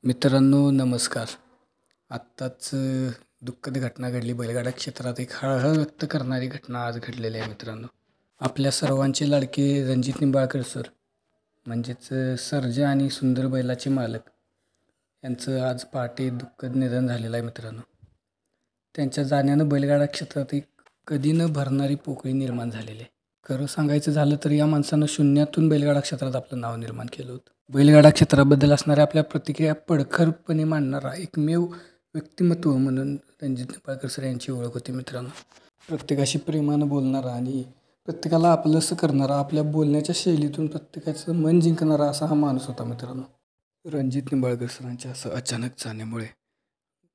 मित्रांनो नमस्कार. आत्ताच दुःखद घटना घडली. बैलगाडा क्षेत्रात एक हळहळ व्यक्त करणारी घटना आज घडलेली आहे मित्रांनो. आपल्या सर्वांचे लाडके रणजित निंबाळकर सर म्हणजेच सर्जा आणि सुंदर बैलाचे मालक यांचं आज पहाटे दुःखद निधन झालेलं आहे मित्रांनो. त्यांच्या जाण्यानं बैलगाडा क्षेत्रात एक कधी न भरणारी पोकळी निर्माण झालेली आहे. खरं सांगायचं झालं तर या माणसानं शून्यातून बैलगाडा क्षेत्रात आपलं नाव निर्माण केलं होतं. बैलगाडा क्षेत्राबद्दल असणाऱ्या आपल्या प्रतिक्रिया पडखरपणे मांडणारा एकमेव व्यक्तिमत्व म्हणून रणजित निंबाळकर सर यांची ओळख होती मित्रांनो. प्रत्येकाशी प्रेमानं बोलणारा आणि प्रत्येकाला आपलंसं करणारा, आपल्या बोलण्याच्या शैलीतून प्रत्येकाचं मन जिंकणारा असा हा माणूस होता मित्रांनो. रणजित निंबाळकर सरांच्या असं अचानक जाण्यामुळे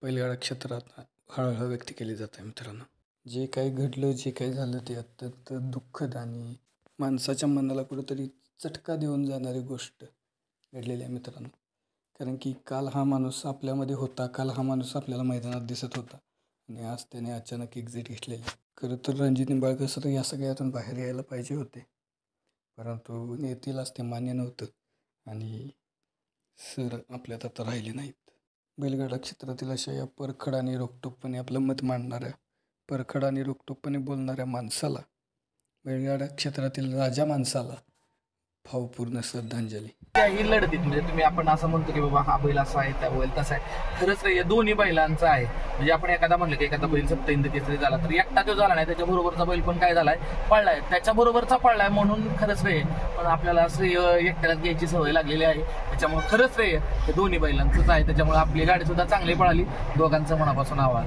बैलगाडा क्षेत्रात हळहळ व्यक्त केली जाते मित्रांनो. जे काही घडलं, जे काही झालं ते अत्यंत दुःखद आणि माणसाच्या मनाला कुठंतरी चटका देऊन जाणारी गोष्ट घडलेली आहे मित्रांनो. कारण की काल हा माणूस आपल्यामध्ये होता, काल हा माणूस आपल्याला मैदानात दिसत होता आणि आज त्याने अचानक एक्झिट घेतलेली. खरं तर रणजित निंबाळकर सर या सगळ्यातून बाहेर यायला पाहिजे होते, परंतु येतीलच ते मान्य नव्हतं आणि सर आपल्यात आता राहिले नाहीत. बैलगाडा क्षेत्रातील अशा या परखड आणि रोखठोकपणे आपलं मत मांडणाऱ्या, परखड आणि रोखठोकपणे बोलणाऱ्या माणसाला, बैलगाडा क्षेत्रातील राजा माणसाला भावपूर्ण श्रद्धांजली. ही लढतीत म्हणजे तुम्ही आपण असं म्हणतो की बाबा हा बैल असा आहे, त्या बैल तसा आहे. खरंच रे, या दोन्ही बैलांचं आहे. म्हणजे आपण एखादा म्हणलं की एखादा बैल सप्तहिंद केसरी झाला तर एकटा तो झाला नाही, त्याच्याबरोबरचा बैल पण काय झालाय, पळलाय, त्याच्याबरोबरचा पळलाय. म्हणून खरंच रे, पण आपल्याला श्रेय एकट्यालाच घ्यायची सवय लागलेली आहे. त्याच्यामुळे खरंच रे हे दोन्ही बैलांचंच आहे. त्याच्यामुळे आपली गाडी सुद्धा चांगली पळाली. दोघांचं मनापासून आभार.